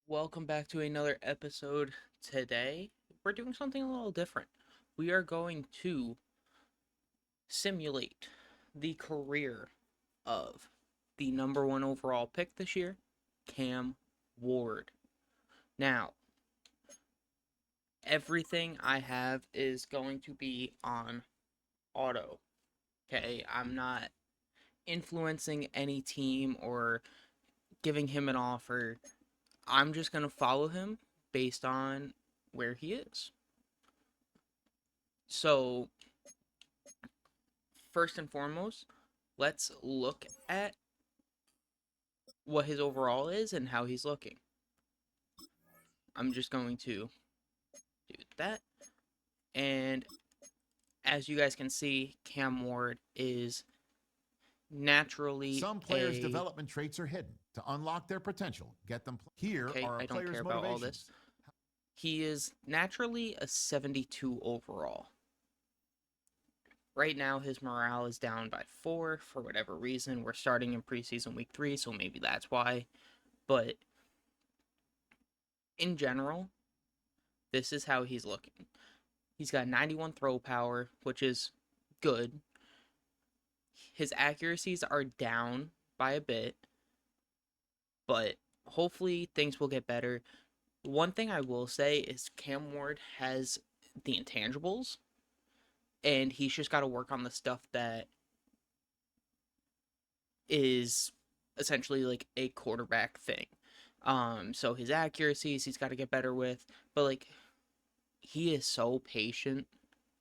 Welcome back to another episode. Today, we're doing something a little different. We are going to simulate the career of the number one overall pick this year, Cam Ward. Now, everything I have is going to be on auto. Okay, I'm not influencing any team or giving him an offer. I'm just going to follow him based on where he is. So, first and foremost, let's look at what his overall is and how he's looking. I'm just going to do that. And as you guys can see, Cam Ward is naturally Some players' a. development traits are hidden. To unlock their potential, get them. Here Okay, are a I don't care player's about all this. motivations. He is naturally a 72 overall. Right now, his morale is down by 4 for whatever reason. We're starting in preseason week 3, so maybe that's why. But in general, this is how he's looking. He's got 91 throw power, which is good. His accuracies are down by a bit, but hopefully things will get better. One thing I will say is Cam Ward has the intangibles, and he's just got to work on the stuff that is essentially like a quarterback thing. So his accuracies he's got to get better with, but like he is so patient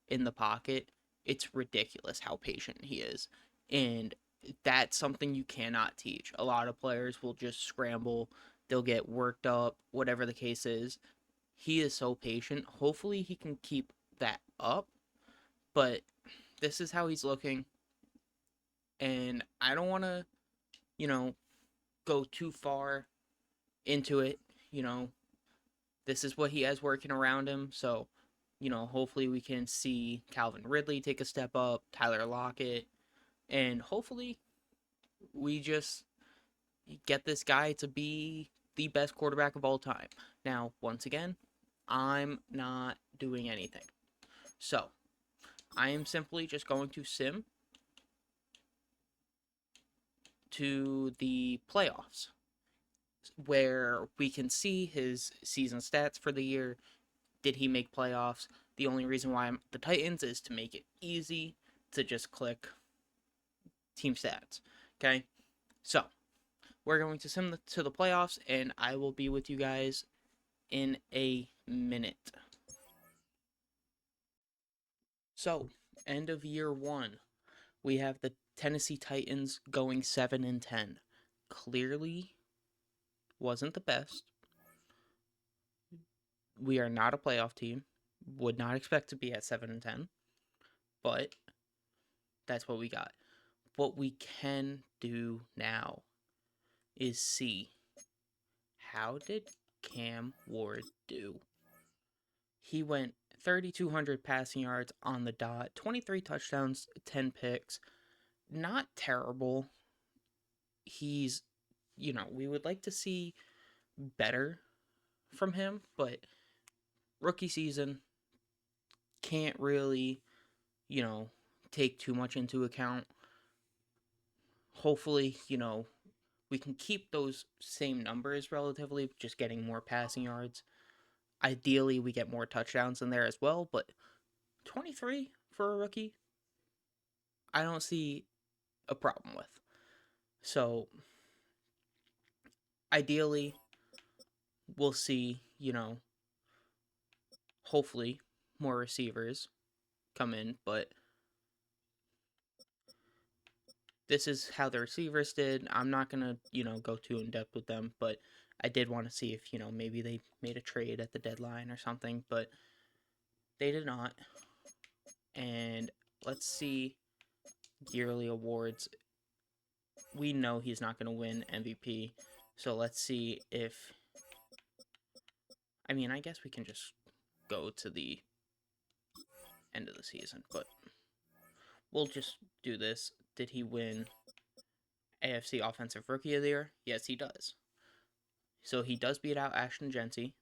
in the pocket. It's ridiculous how patient he is. And that's something you cannot teach. A lot of players will just scramble, they'll get worked up, whatever the case is. He is so patient. Hopefully he can keep that up, but this is how he's looking. And I don't want to, you know, go too far into it. You know, this is what he has working around him. So, hopefully we can see Calvin Ridley take a step up, Tyler Lockett, and hopefully we just get this guy to be the best quarterback of all time. Now, once again, I'm not doing anything. So, I am simply just going to sim to the playoffs where we can see his season stats for the year. Did he make playoffs? The only reason why I'm the Titans is to make it easy to just click team stats. Okay? So, we're going to sim to the playoffs, and I will be with you guys in a minute. So, end of year one, we have the Tennessee Titans going 7-10. Clearly wasn't the best. We are not a playoff team. Would not expect to be at 7-10, but that's what we got. What we can do now is see how did Cam Ward do. He went 3,200 passing yards on the dot, 23 touchdowns, 10 picks. Not terrible. He's, we would like to see better from him, but rookie season can't really, you know, take too much into account. Hopefully, we can keep those same numbers relatively, just getting more passing yards. Ideally, we get more touchdowns in there as well, but 23 for a rookie, I don't see a problem with. So, ideally, we'll see, hopefully more receivers come in, but this is how the receivers did. I'm not going to, go too in depth with them, but I did want to see if, maybe they made a trade at the deadline or something, but they did not. And let's see yearly awards. We know he's not going to win MVP, so let's see if. I mean, I guess we can just go to the end of the season, but we'll just do this. Did he win AFC Offensive Rookie of the Year? Yes, he does. So he does beat out Ashton Genty,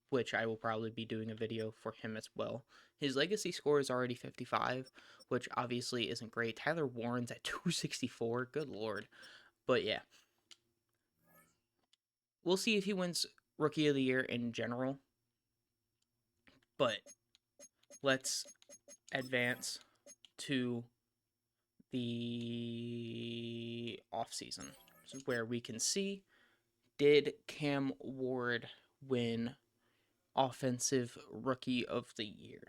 which I will probably be doing a video for him as well. His legacy score is already 55, which obviously isn't great. Tyler Warren's at 264. Good lord. But yeah, we'll see if he wins Rookie of the Year in general. But let's advance to the offseason, where we can see, did Cam Ward win Offensive Rookie of the Year?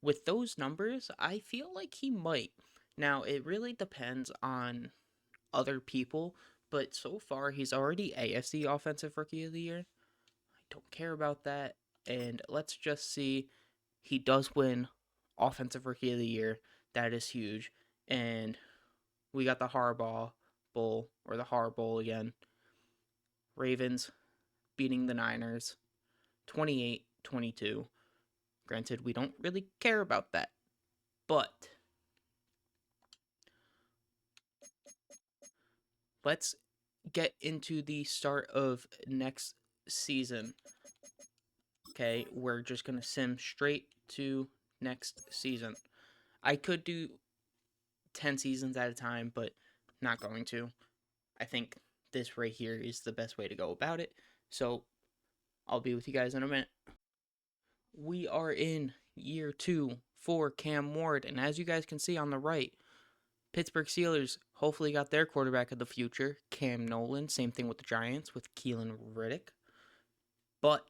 With those numbers, I feel like he might. Now, it really depends on other people, but so far he's already AFC Offensive Rookie of the Year. I don't care about that. And let's just see, he does win Offensive Rookie of the Year. That is huge. And we got the Harbaugh Bowl, or the Har Bowl again. Ravens beating the Niners 28-22. Granted, we don't really care about that. But let's get into the start of next season. Okay, we're just going to sim straight to next season. I could do 10 seasons at a time, but not going to. I think this right here is the best way to go about it. So I'll be with you guys in a minute. We are in year 2 for Cam Ward, and as you guys can see on the right, Pittsburgh Steelers hopefully got their quarterback of the future, Cam Nolan. Same thing with the Giants with Keelan Riddick. But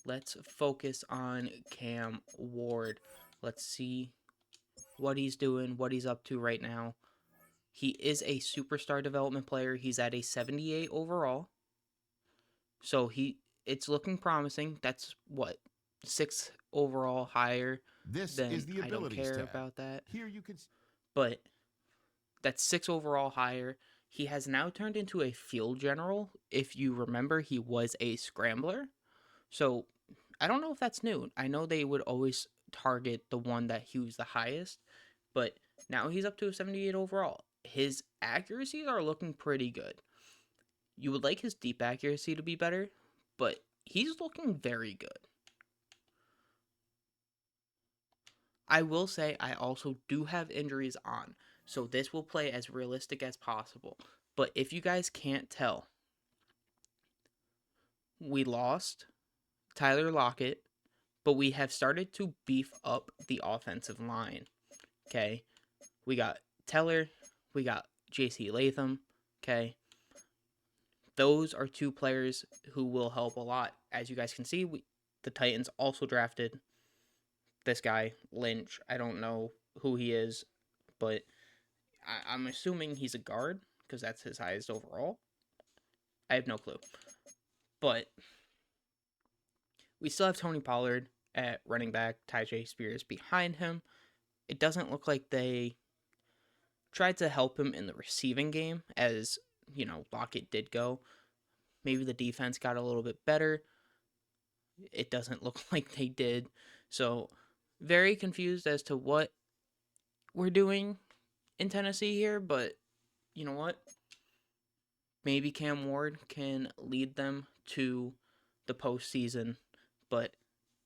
let's focus on Cam Ward. Let's see what he's doing, what he's up to right now. He is a superstar development player. He's at a 78 overall. So it's looking promising. That's what, 6 overall higher This than, is the I don't abilities care tab. about that. Here you can. But that's 6 overall higher. He has now turned into a field general. If you remember, he was a scrambler. So I don't know if that's new. I know they would always target the one that he was the highest, but now he's up to a 78 overall. His accuracies are looking pretty good. You would like his deep accuracy to be better, but he's looking very good. I will say I also do have injuries on, so this will play as realistic as possible. But if you guys can't tell, we lost Tyler Lockett, but we have started to beef up the offensive line. Okay, we got Teller, we got J.C. Latham. Okay, those are 2 players who will help a lot. As you guys can see, the Titans also drafted this guy, Lynch. I don't know who he is, but I'm assuming he's a guard because that's his highest overall. I have no clue. But we still have Tony Pollard at running back, Tyjae Spears behind him. It doesn't look like they tried to help him in the receiving game, as, Lockett did go. Maybe the defense got a little bit better. It doesn't look like they did. So, very confused as to what we're doing in Tennessee here, but you know what? Maybe Cam Ward can lead them to the postseason, but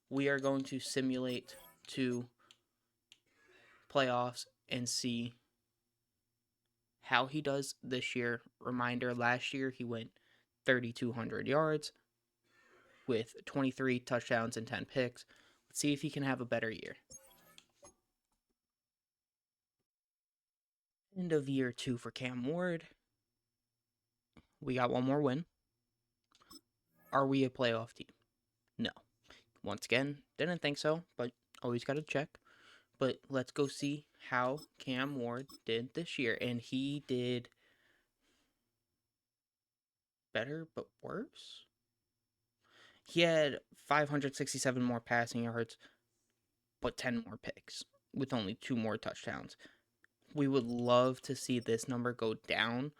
we are going to simulate to playoffs and see how he does this year. Reminder, last year he went 3,200 yards with 23 touchdowns and 10 picks. Let's see if he can have a better year. End of year 2 for Cam Ward. We got one more win. Are we a playoff team? No. Once again, didn't think so, but always got to check. But let's go see how Cam Ward did this year. And he did better, but worse. He had 567 more passing yards, but 10 more picks with only 2 more touchdowns. We would love to see this number go down,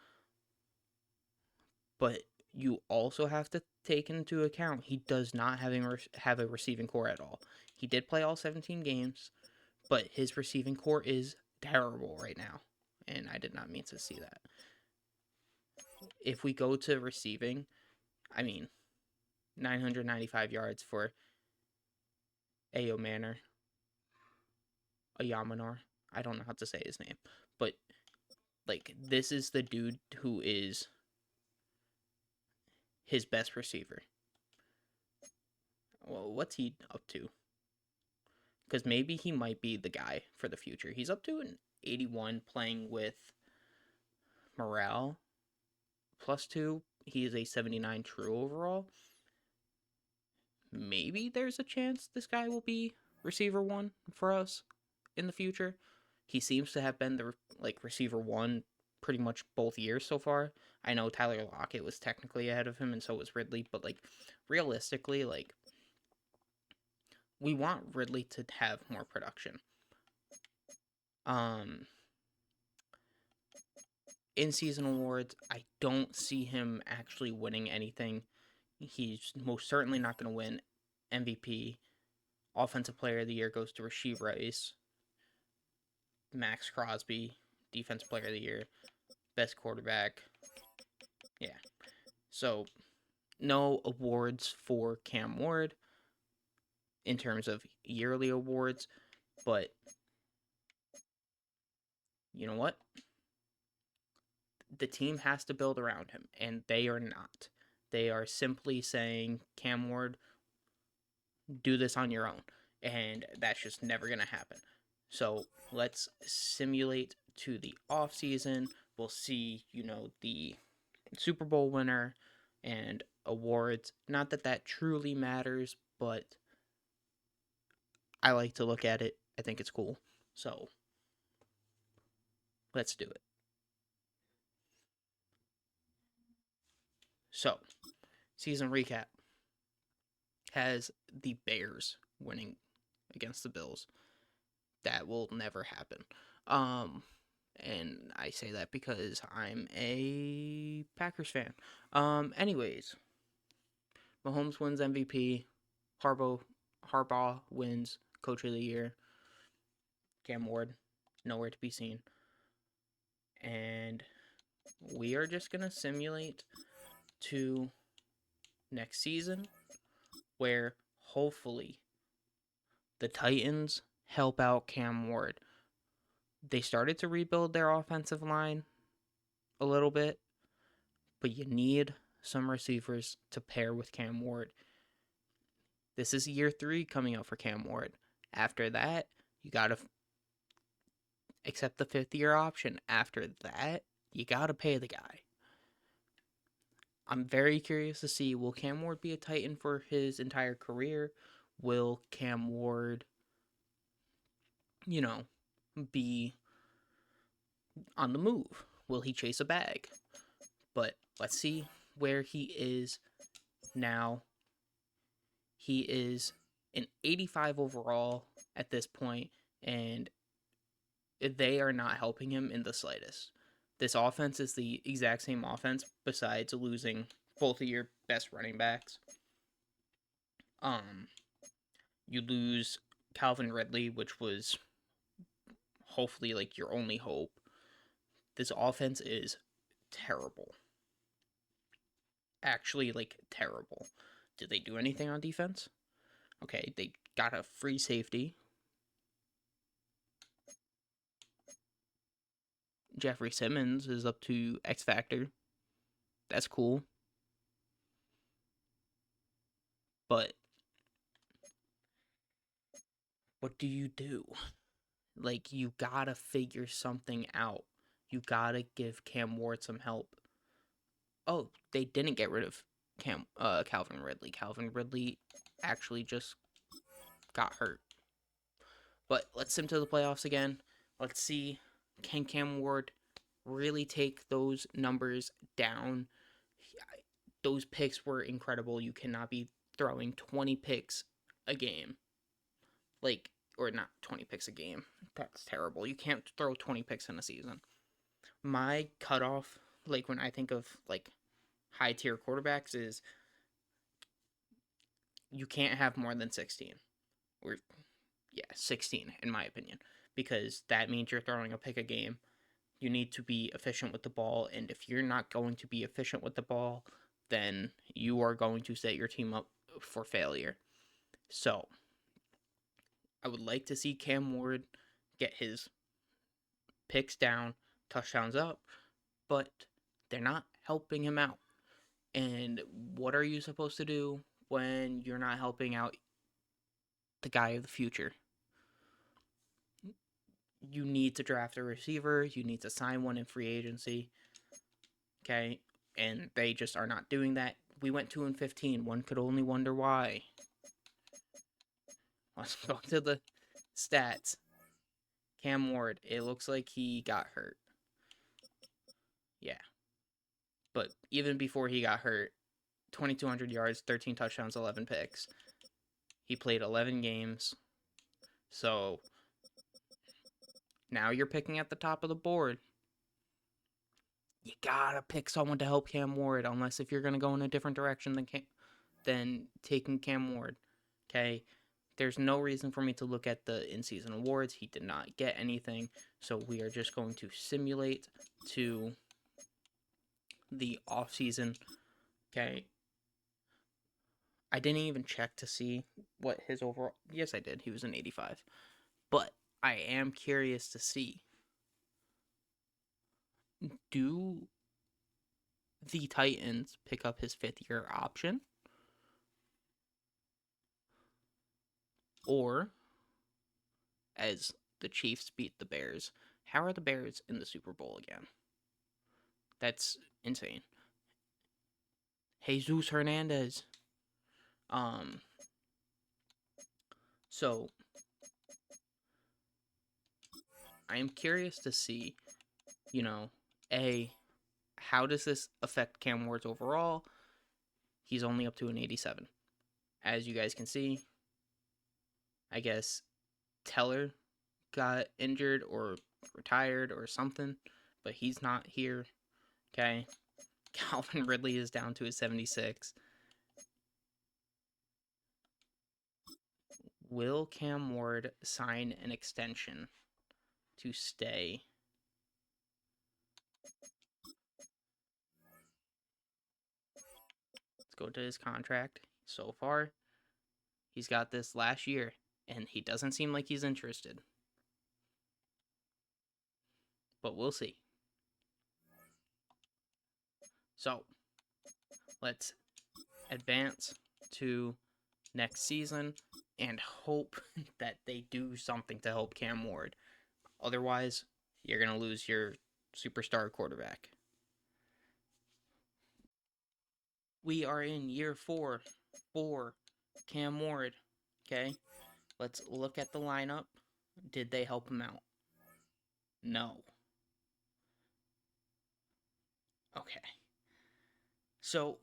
but you also have to take into account he does not have a receiving core at all. He did play all 17 games, but his receiving core is terrible right now, and I did not mean to see that. If we go to receiving, I mean, 995 yards for Ayo Manor, Ayamanor. I don't know how to say his name, but like this is the dude who is his best receiver. Well, what's he up to? Because maybe he might be the guy for the future. He's up to an 81 playing with Morale +2. He is a 79 true overall. Maybe there's a chance this guy will be receiver one for us in the future. He seems to have been the receiver one pretty much both years so far. I know Tyler Lockett was technically ahead of him, and so was Ridley, but like realistically, like we want Ridley to have more production. Um, in season awards, I don't see him actually winning anything. He's most certainly not going to win MVP. Offensive Player of the Year goes to Rashee Rice. Max Crosby, Defensive Player of the Year. Best quarterback. Yeah. So, no awards for Cam Ward in terms of yearly awards, but you know what? The team has to build around him, and they are not. They are simply saying, Cam Ward, do this on your own. And that's just never going to happen. So let's simulate to the off season. We'll see, the Super Bowl winner and awards. Not that that truly matters, but I like to look at it. I think it's cool. So let's do it. So, season recap has the Bears winning against the Bills. That will never happen. And I say that because I'm a Packers fan. Anyways, Mahomes wins MVP. Harbaugh wins Coach of the Year. Cam Ward, nowhere to be seen. And we are just gonna simulate to next season, where hopefully the Titans help out Cam Ward. They started to rebuild their offensive line a little bit, but you need some receivers to pair with Cam Ward. This is year 3 coming up for Cam Ward. After that, you got to accept the 5th-year option. After that, you got to pay the guy. I'm very curious to see, will Cam Ward be a Titan for his entire career? Will Cam Ward, be on the move? Will he chase a bag? But let's see where he is now. He is an 85 overall at this point, and they are not helping him in the slightest. This offense is the exact same offense, besides losing both of your best running backs. You lose Calvin Ridley, which was hopefully like your only hope. This offense is terrible. Actually, like terrible. Did they do anything on defense? Okay, they got a free safety. Jeffrey Simmons is up to X Factor. That's cool. But what do you do? Like, you gotta figure something out. You gotta give Cam Ward some help. Oh, they didn't get rid of Calvin Ridley. Calvin Ridley actually just got hurt. But let's sim to the playoffs again. Let's see, can Cam Ward really take those numbers down? Those picks were incredible. You cannot be throwing 20 picks a game. Like, or not 20 picks a game. That's terrible. You can't throw 20 picks in a season. My cutoff, like when I think of like high tier quarterbacks, is you can't have more than 16. Or, yeah, 16 in my opinion. Because that means you're throwing a pick a game. You need to be efficient with the ball. And if you're not going to be efficient with the ball, then you are going to set your team up for failure. So I would like to see Cam Ward get his picks down, touchdowns up, but they're not helping him out. And what are you supposed to do when you're not helping out the guy of the future? You need to draft a receiver, you need to sign one in free agency. Okay? And they just are not doing that. We went 2-15. One could only wonder why. Let's go to the stats. Cam Ward, it looks like he got hurt. Yeah. But even before he got hurt, 2,200 yards, 13 touchdowns, 11 picks. He played 11 games. So now you're picking at the top of the board. You gotta pick someone to help Cam Ward, unless if you're gonna go in a different direction than taking Cam Ward. Okay, there's no reason for me to look at the in-season awards. He did not get anything, so we are just going to simulate to the off-season. Okay, I didn't even check to see what his overall. Yes, I did. He was an 85, but I am curious to see, do the Titans pick up his fifth-year option, or as the Chiefs beat the Bears, how are the Bears in the Super Bowl again? That's insane. Jesus Hernandez. Um, so I am curious to see, you know, how does this affect Cam Ward's overall? He's only up to an 87. As you guys can see, I guess Teller got injured or retired or something, but he's not here. Okay. Calvin Ridley is down to a 76. Will Cam Ward sign an extension to stay? Let's go to his contract. So far, he's got this last year, and he doesn't seem like he's interested. But we'll see. So, let's advance to next season and hope that they do something to help Cam Ward. Otherwise, you're going to lose your superstar quarterback. We are in year 4 for Cam Ward. Okay, let's look at the lineup. Did they help him out? No. Okay. So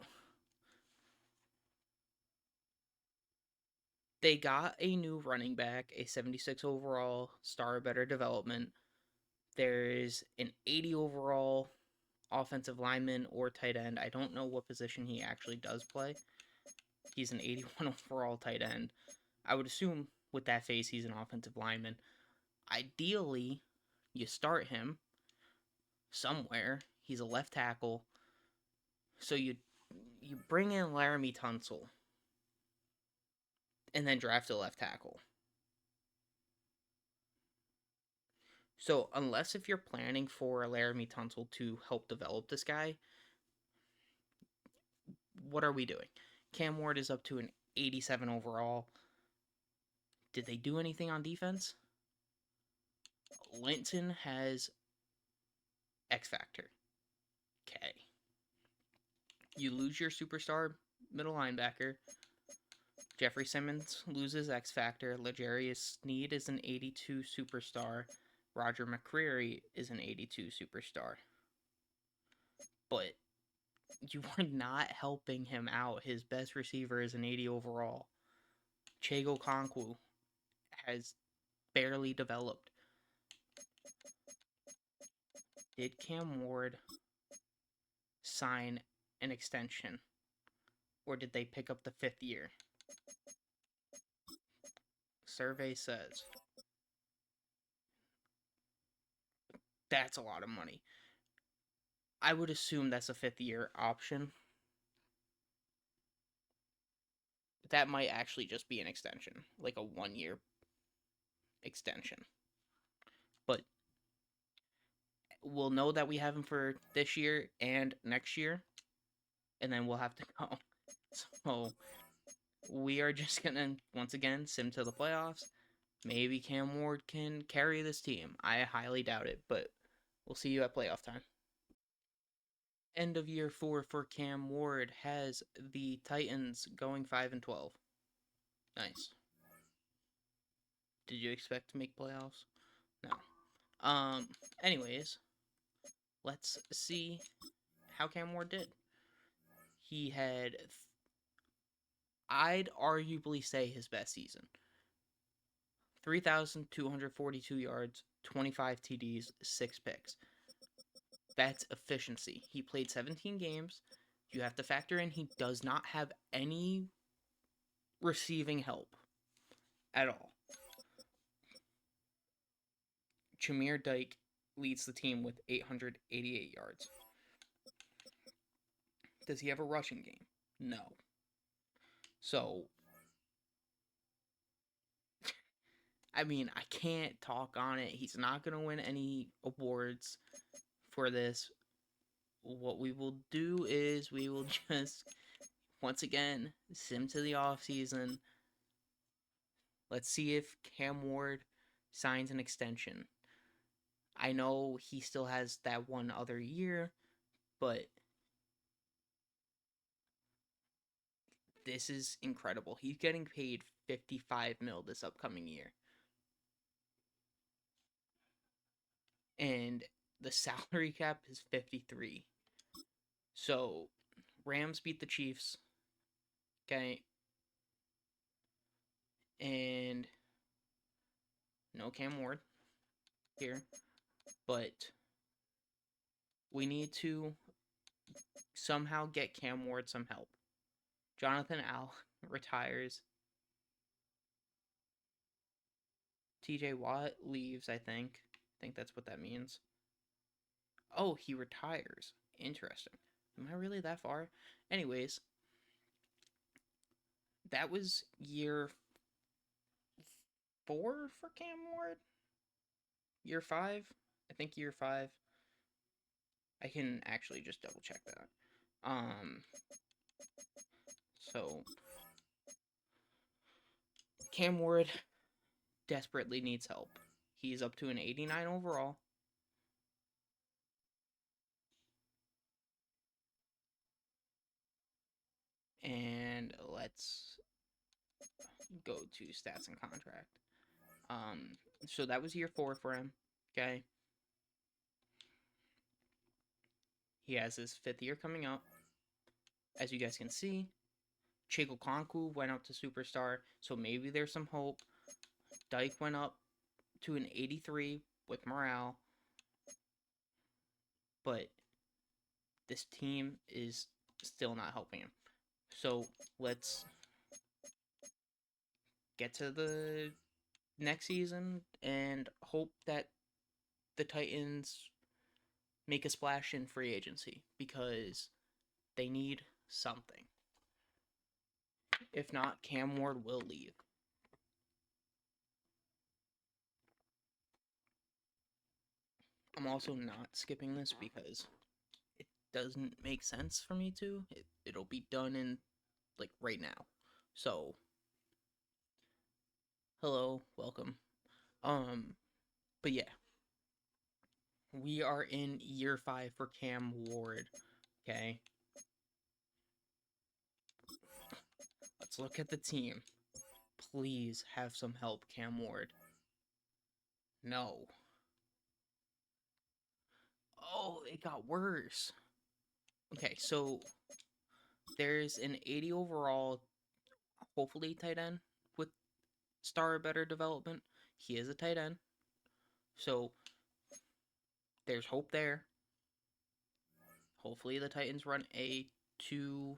they got a new running back, a 76 overall, star better development. There's an 80 overall offensive lineman or tight end. I don't know what position he actually does play. He's an 81 overall tight end. I would assume with that face, he's an offensive lineman. Ideally, you start him somewhere. He's a left tackle. So you bring in Laramie Tunsil and then draft a left tackle. So unless if you're planning for Laramie Tunsil to help develop this guy, what are we doing? Cam Ward is up to an 87 overall. Did they do anything on defense? Linton has X Factor. Okay. You lose your superstar middle linebacker. Jeffrey Simmons loses X Factor. L'Jarius Sneed is an 82 superstar. Roger McCreary is an 82 superstar. But you are not helping him out. His best receiver is an 80 overall. Chego Konkwu has barely developed. Did Cam Ward sign an extension? Or did they pick up the 5th year? Survey says that's a lot of money. I would assume that's a 5th year option. that might actually just be an extension, like a 1 year extension. But we'll know that we have him for this year and next year, and then we'll have to go. So we are just gonna once again sim to the playoffs. Maybe Cam Ward can carry this team. I highly doubt it, but we'll see you at playoff time. End of year 4 for Cam Ward has the Titans going 5-12. Nice. Did you expect to make playoffs? No. Anyways, let's see how Cam Ward did. He had, I'd arguably say, his best season. 3,242 yards, 25 TDs, 6 picks. That's efficiency. He played 17 games. You have to factor in he does not have any receiving help at all. Jameer Dyke leads the team with 888 yards. Does he have a rushing game? No. So, I mean, I can't talk on it. He's not going to win any awards for this. What we will do is we will just, once again, sim to the offseason. Let's see if Cam Ward signs an extension. I know he still has that one other year, but this is incredible. He's getting paid 55 mil this upcoming year. And the salary cap is 53. So, Rams beat the Chiefs. Okay. And no Cam Ward here. But we need to somehow get Cam Ward some help. Jonathan Al retires. TJ Watt leaves, I think. I think that's what that means. Oh, he retires. Interesting. Am I really that far? Anyways, that was year 4 for Cam Ward. Year 5? I think year 5. I can actually just double check that. So Cam Ward desperately needs help. He's up to an 89 overall. And let's go to stats and contract. So that was year 4 for him. Okay. He has his 5th year coming up. As you guys can see, Chig Okonkwo went up to superstar, so maybe there's some hope. Dyke went up to an 83 with morale. But this team is still not helping him. So let's get to the next season and hope that the Titans make a splash in free agency because they need something. If not, Cam Ward will leave. I'm also not skipping this because it doesn't make sense for me to. It'll be done in, like, right now. So, hello, welcome. But yeah. We are in year 5 for Cam Ward, okay? Let's look at the team. Please have some help, Cam Ward. No. Oh, it got worse. Okay, so there's an 80 overall, hopefully tight end with star or better development. He is a tight end. So there's hope there. Hopefully the Titans run a 2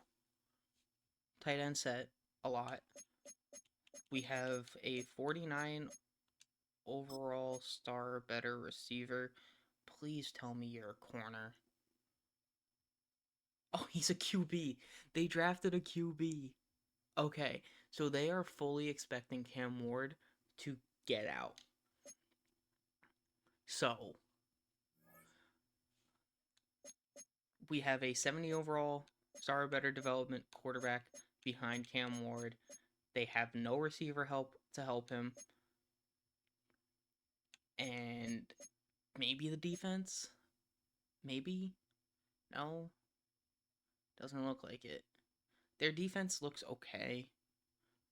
tight end set a lot. We have a 49 overall star or better receiver. Please tell me you're a corner. Oh, he's a QB. They drafted a QB. Okay, so they are fully expecting Cam Ward to get out. So we have a 70 overall star better development quarterback behind Cam Ward. They have no receiver help to help him. And maybe the defense? Maybe? No, doesn't look like it. Their defense looks okay,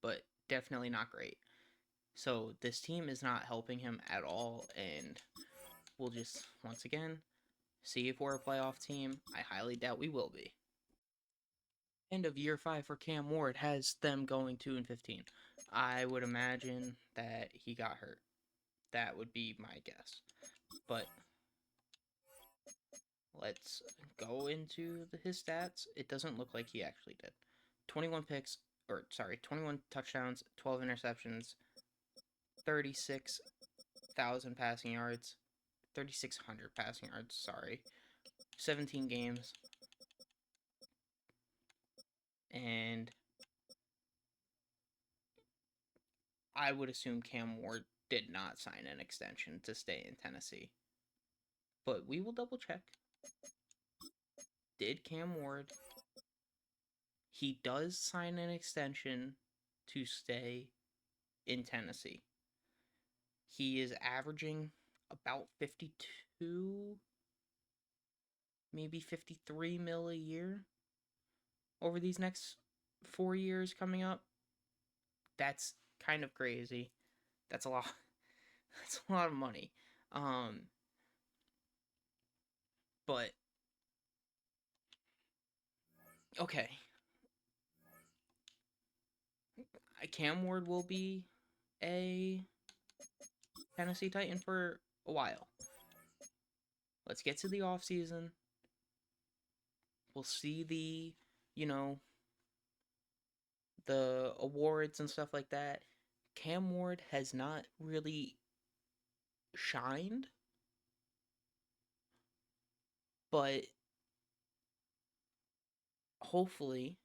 but definitely not great. So this team is not helping him at all, and we'll just, once again, see if we're a playoff team. I highly doubt we will be. End of year 5 for Cam Ward has them going 2-15. I would imagine that he got hurt. That would be my guess. But let's go into his stats. It doesn't look like he actually did. 21 picks, 21 touchdowns, 12 interceptions, 36,000 passing yards, 3,600 passing yards, sorry. 17 games. And I would assume Cam Ward did not sign an extension to stay in Tennessee. But we will double check. Did Cam Ward? He does sign an extension to stay in Tennessee. He is averaging about 52, maybe 53 mil a year over these next 4 years coming up. That's kind of crazy. That's a lot. That's a lot of money. But okay, Cam Ward will be a Tennessee Titan for a while. Let's get to the offseason. We'll see you know, the awards and stuff like that. Cam Ward has not really shined, but hopefully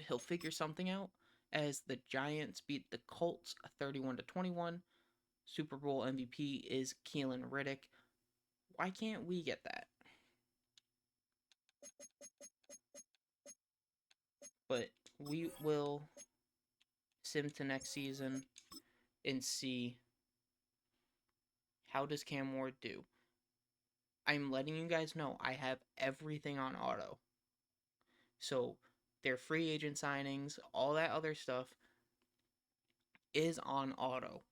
he'll figure something out as the Giants beat the Colts 31-21. Super Bowl MVP is Keelan Riddick. Why can't we get that? But we will sim to next season and see how does Cam Ward do. I'm letting you guys know I have everything on auto. So their free agent signings, all that other stuff is on auto.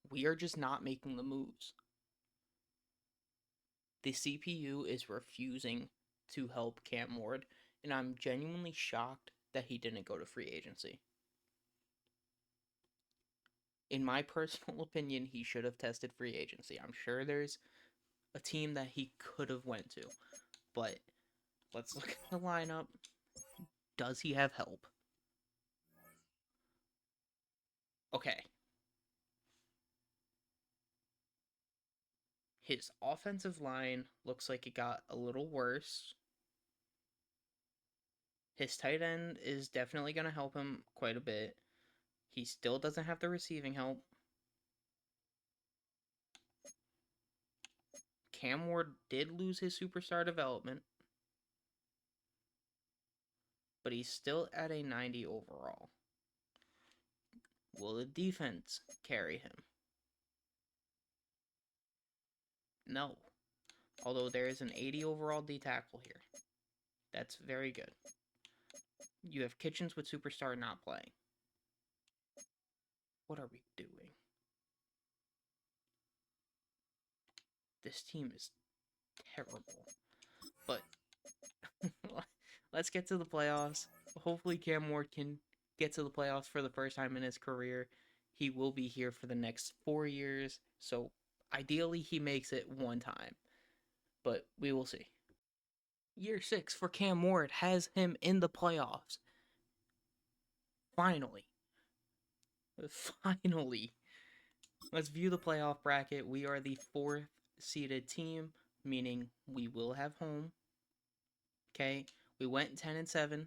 We are just not making the moves. The CPU is refusing to help Cam Ward, and I'm genuinely shocked that he didn't go to free agency. In my personal opinion, he should have tested free agency. I'm sure there's a team that he could have went to, but let's look at the lineup. Does he have help? Okay. His offensive line looks like it got a little worse. His tight end is definitely going to help him quite a bit. He still doesn't have the receiving help. Cam Ward did lose his superstar development, but he's still at a 90 overall. Will the defense carry him? No. Although there is an 80 overall D tackle here. That's very good. You have Kitchens with superstar not playing. What are we doing? This team is terrible. But let's get to the playoffs. Hopefully Cam Ward can get to the playoffs for the first time in his career. He will be here for the next 4 years, so ideally he makes it one time. But we will see. Year 6 for Cam Ward has him in the playoffs. Finally. Finally. Let's view the playoff bracket. We are the 4th seeded team, meaning we will have home. Okay? We went 10-7,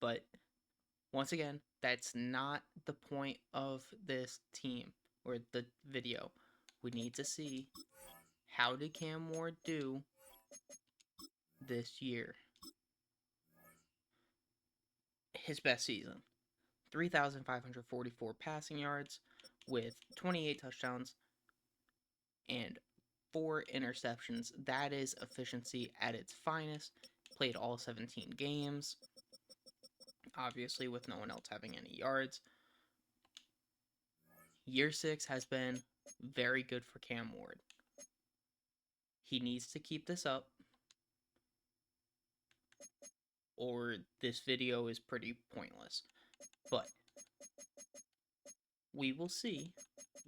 but once again, that's not the point of this team or the video. We need to see how did Cam Ward do this year. His best season. 3,544 passing yards with 28 touchdowns and 4 interceptions. That is efficiency at its finest. Played all 17 games, obviously with no one else having any yards. Year 6 has been very good for Cam Ward. He needs to keep this up, or this video is pretty pointless. But we will see.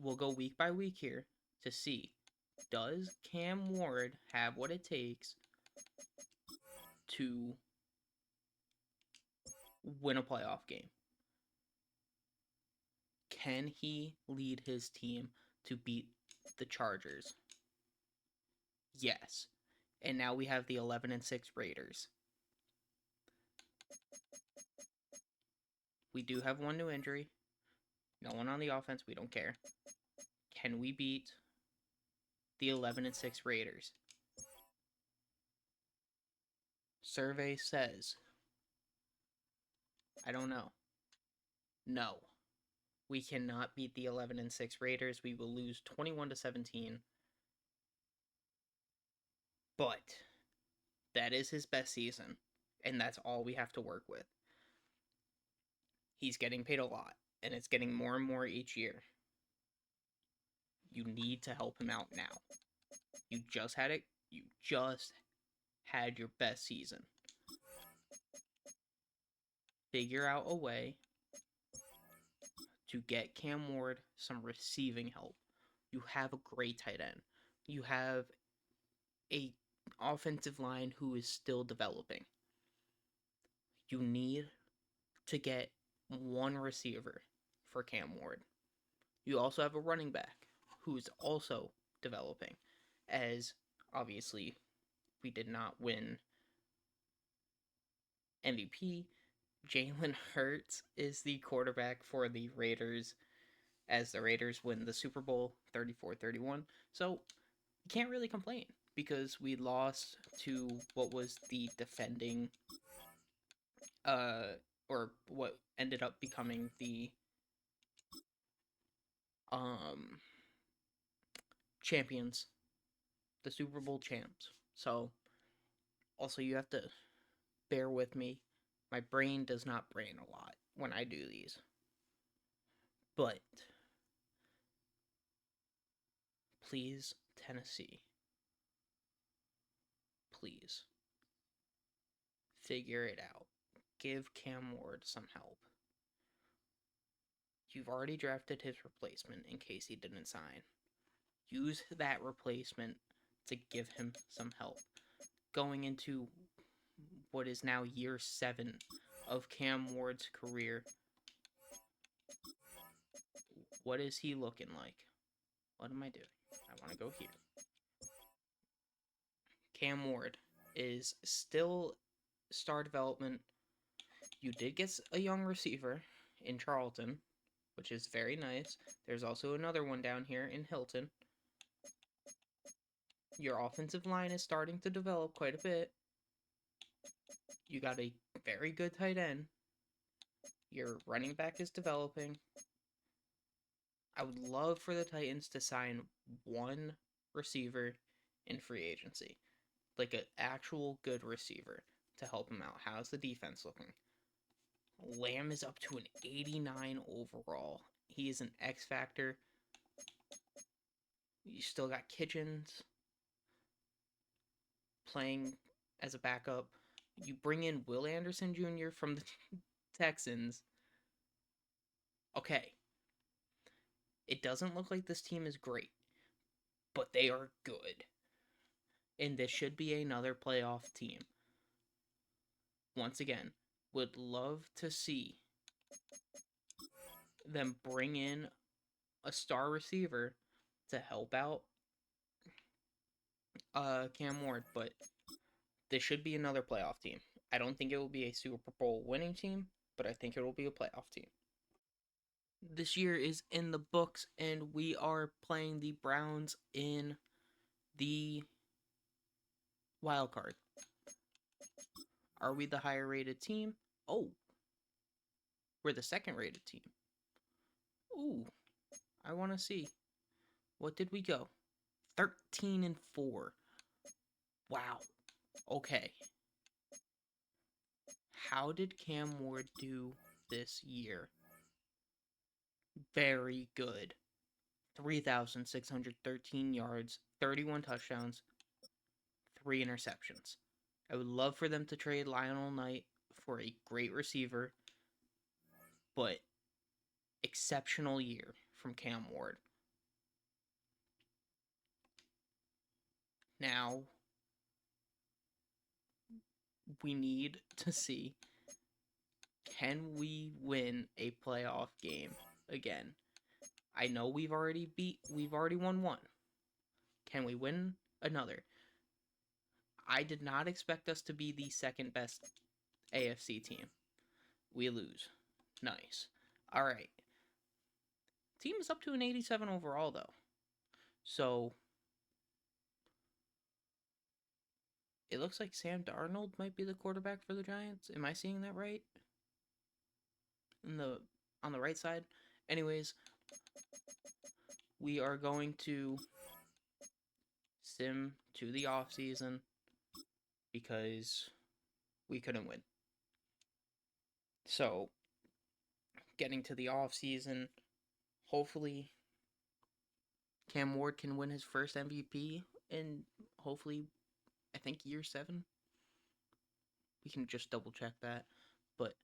We'll go week by week here to see, does Cam Ward have what it takes to win a playoff game? Can he lead his team to beat the Chargers? Yes. And now we have the 11-6 Raiders. We do have one new injury. No one on the offense. We don't care. Can we beat the 11-6 Raiders? Survey says, I don't know. No. We cannot beat the 11-6 Raiders. We will lose 21-17. But that is his best season, and that's all we have to work with. He's getting paid a lot, and it's getting more and more each year. You need to help him out now. You just had it. You just had your best season. Figure out a way to get Cam Ward some receiving help. You have a great tight end. You have a offensive line who is still developing. You need to get one receiver for Cam Ward. You also have a running back who's also developing, as obviously we did not win MVP. Jalen Hurts is the quarterback for the Raiders as the Raiders win the Super Bowl 34-31. So you can't really complain because we lost to what was the defending or what ended up becoming the champions, the Super Bowl champs. So also you have to bear with me. My brain does not brain a lot when I do these. But please, Tennessee, please figure it out. Give Cam Ward some help. You've already drafted his replacement in case he didn't sign. Use that replacement to give him some help. Going into what is now year 7 of Cam Ward's career, what is he looking like? What am I doing? I want to go here. Cam Ward is still star development. You did get a young receiver in Charlton, which is very nice. There's also another one down here in Hilton. Your offensive line is starting to develop quite a bit. You got a very good tight end. Your running back is developing. I would love for the Titans to sign one receiver in free agency. Like an actual good receiver to help him out. How's the defense looking? Lamb is up to an 89 overall. He is an X factor. You still got Kitchens playing as a backup. You bring in Will Anderson Jr. from the Texans. Okay. It doesn't look like this team is great, but they are good. And this should be another playoff team. Once again, would love to see them bring in a star receiver to help out Cam Ward, but This should be another playoff team. I don't think it will be a Super Bowl winning team, but I think it will be a playoff team. This year is in the books, and we are playing the Browns in the wild card. Are we the higher rated team? Oh, we're the second rated team. Ooh, I want to see. What did we go? 13-4. Wow. Okay. How did Cam Ward do this year? Very good. 3,613 yards, 31 touchdowns, 3 interceptions. I would love for them to trade Lionel Knight for a great receiver, but exceptional year from Cam Ward. Now, we need to see, can we win a playoff game again? I know we've already won one. Can we win another? I did not expect us to be the second best AFC team. We lose. Nice. All right. Team is up to an 87 overall, though. So it looks like Sam Darnold might be the quarterback for the Giants. Am I seeing that right? On the right side. Anyways, we are going to sim to the off season because we couldn't win. So, getting to the off season, hopefully Cam Ward can win his first MVP, and hopefully, I think year 7. We can just double check that. But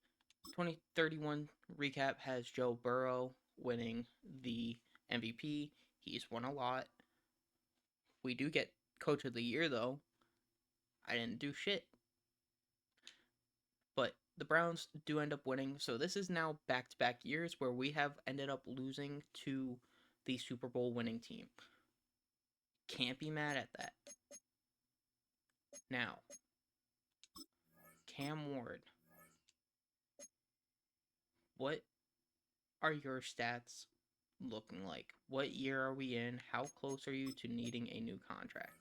2031 recap has Joe Burrow winning the MVP. He's won a lot. We do get Coach of the Year, though. I didn't do shit. But the Browns do end up winning. So this is now back-to-back years where we have ended up losing to the Super Bowl winning team. Can't be mad at that. Now, Cam Ward. What are your stats looking like? What year are we in? How close are you to needing a new contract?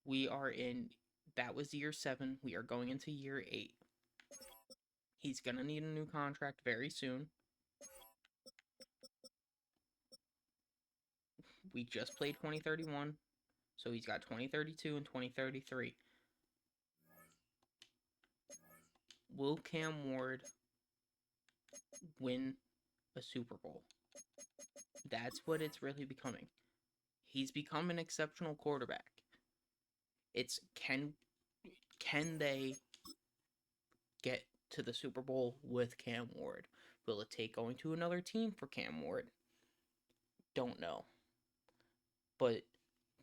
We are in, that was year 7. We are going into year 8. He's going to need a new contract very soon. We just played 2031, so he's got 2032 and 2033. Will Cam Ward win a Super Bowl? That's what it's really becoming. He's become an exceptional quarterback. It's can they get to the Super Bowl with Cam Ward? Will it take going to another team for Cam Ward? Don't know. But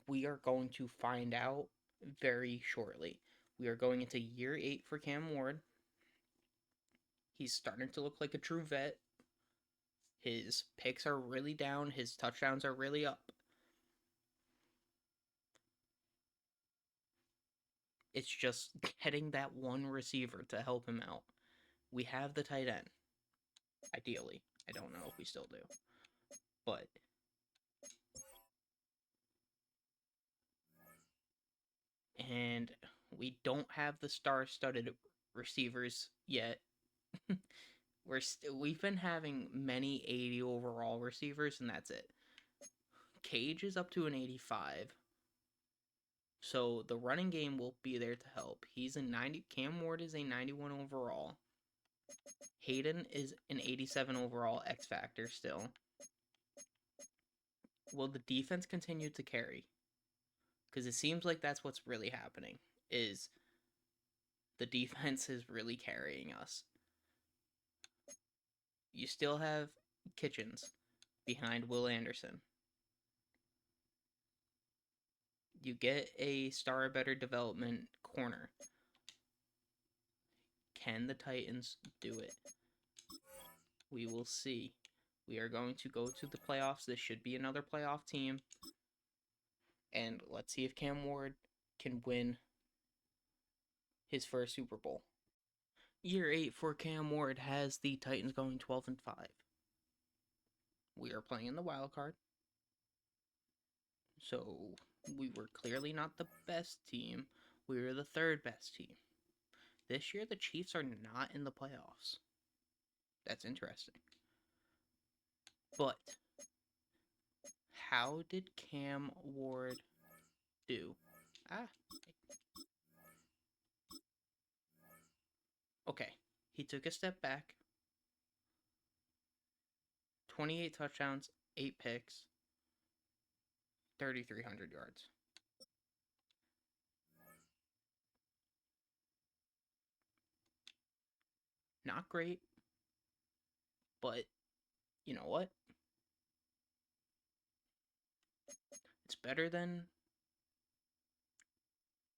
we are going to find out very shortly. We are going into year 8 for Cam Ward. He's starting to look like a true vet. His picks are really down. His touchdowns are really up. It's just getting that one receiver to help him out. We have the tight end. Ideally. I don't know if we still do. But and we don't have the star-studded receivers yet. We've been having many 80 overall receivers, and that's it. Cage is up to an 85. So the running game will be there to help. He's a 90. Cam Ward is a 91 overall. Hayden is an 87 overall X Factor still. Will the defense continue to carry? Because it seems like that's what's really happening, is the defense is really carrying us. You still have Kitchens behind Will Anderson. You get a star better development corner. Can the Titans do it? We will see. We are going to go to the playoffs. This should be another playoff team. And let's see if Cam Ward can win his first Super Bowl. Year 8 for Cam Ward has the Titans going 12-5. We are playing in the wild card. So we were clearly not the best team. We were the third best team. This year, the Chiefs are not in the playoffs. That's interesting. But how did Cam Ward do? Ah. Okay. He took a step back. 28 touchdowns, 8 picks, 3,300 yards. Not great, but you know what? It's better than,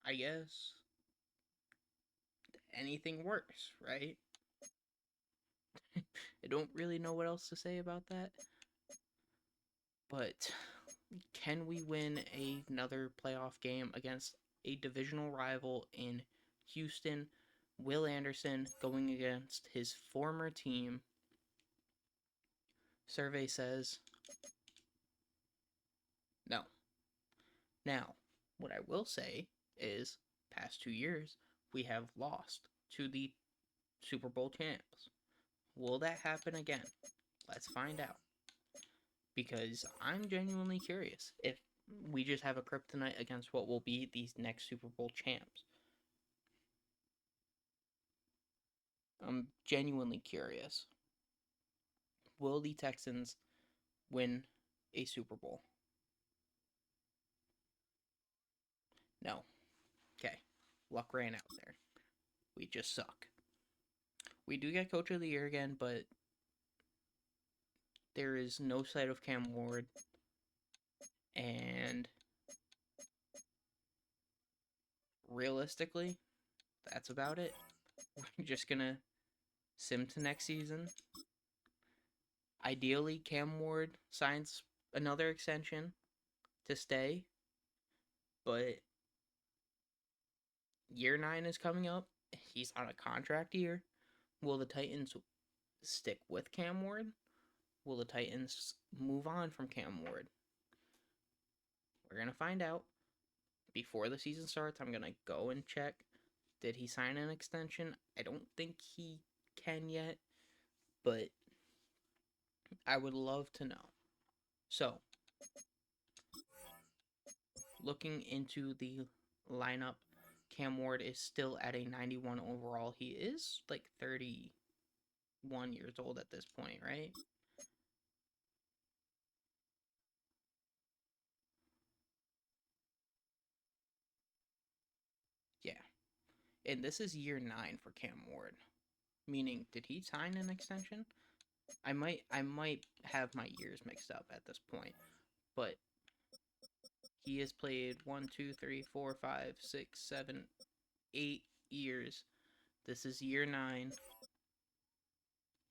I guess, anything worse, right? I don't really know what else to say about that. But can we win another playoff game against a divisional rival in Houston? Will Anderson going against his former team. Survey says no. Now, what I will say is, past 2 years, we have lost to the Super Bowl champs. Will that happen again? Let's find out. Because I'm genuinely curious if we just have a kryptonite against what will be these next Super Bowl champs. I'm genuinely curious. Will the Texans win a Super Bowl? No. Okay. Luck ran out there. We just suck. We do get Coach of the Year again, but there is no sight of Cam Ward. And realistically, that's about it. We're just going to sim to next season. Ideally, Cam Ward signs another extension to stay, but year 9 is coming up. He's on a contract year. Will the Titans stick with Cam Ward? Will the Titans move on from Cam Ward? We're going to find out. Before the season starts, I'm going to go and check. Did he sign an extension? I don't think he can yet, but I would love to know. So, looking into the lineup, Cam Ward is still at a 91 overall. He is like 31 years old at this point, right? Yeah. And this is year 9 for Cam Ward. Meaning, did he sign an extension? I might have my years mixed up at this point. But he has played 1, 2, 3, 4, 5, 6, 7, 8 years. This is year 9.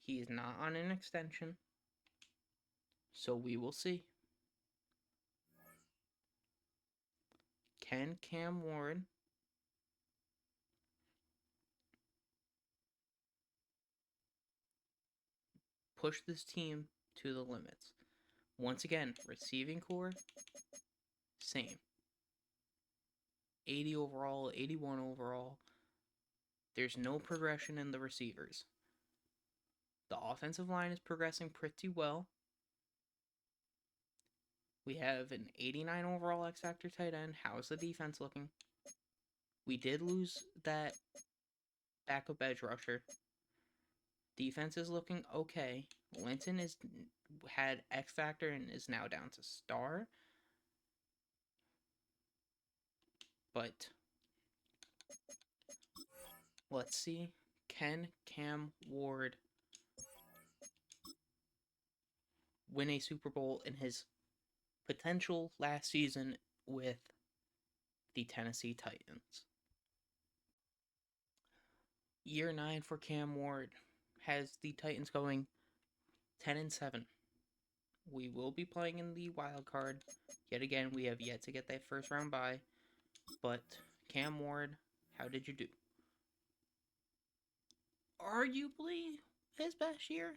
He is not on an extension. So we will see. Can Cam Ward push this team to the limits? Once again, receiving core, same. 80 overall, 81 overall. There's no progression in the receivers. The offensive line is progressing pretty well. We have an 89 overall X Factor tight end. How's the defense looking? We did lose that backup edge rusher. Defense is looking okay. Linton had X Factor and is now down to star. But let's see. Can Cam Ward win a Super Bowl in his potential last season with the Tennessee Titans? Year 9 for Cam Ward has the Titans going 10-7. We will be playing in the wild card. Yet again, we have yet to get that first round bye. But Cam Ward, how did you do? arguably his best year.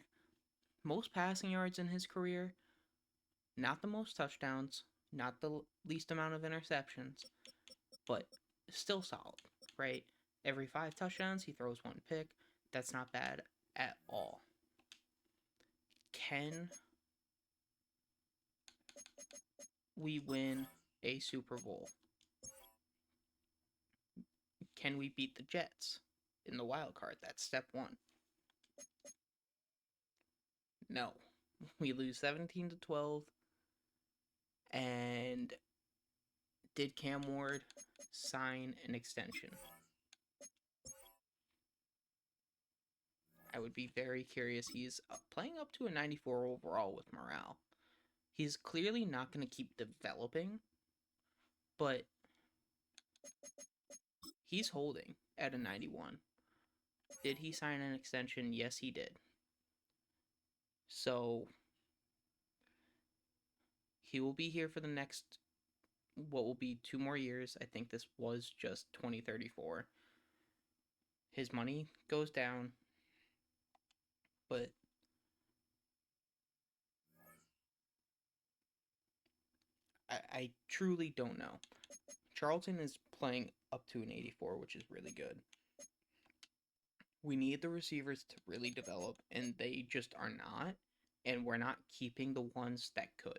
Most passing yards in his career, not the most touchdowns, not the least amount of interceptions, but still solid, right? Every 5 touchdowns, he throws 1 pick. That's not bad at all. Can we win a Super Bowl? Can we beat the Jets in the wild card? That's step one. No. We lose 17-12. And did Cam Ward sign an extension? I would be very curious. He's playing up to a 94 overall with morale. He's clearly not going to keep developing, but he's holding at a 91. Did he sign an extension? Yes, he did. So he will be here for the next, what will be 2 more years. I think this was just 2034. His money goes down, but I truly don't know. Charlton is playing up to an 84, which is really good. We need the receivers to really develop, and they just are not. And we're not keeping the ones that could,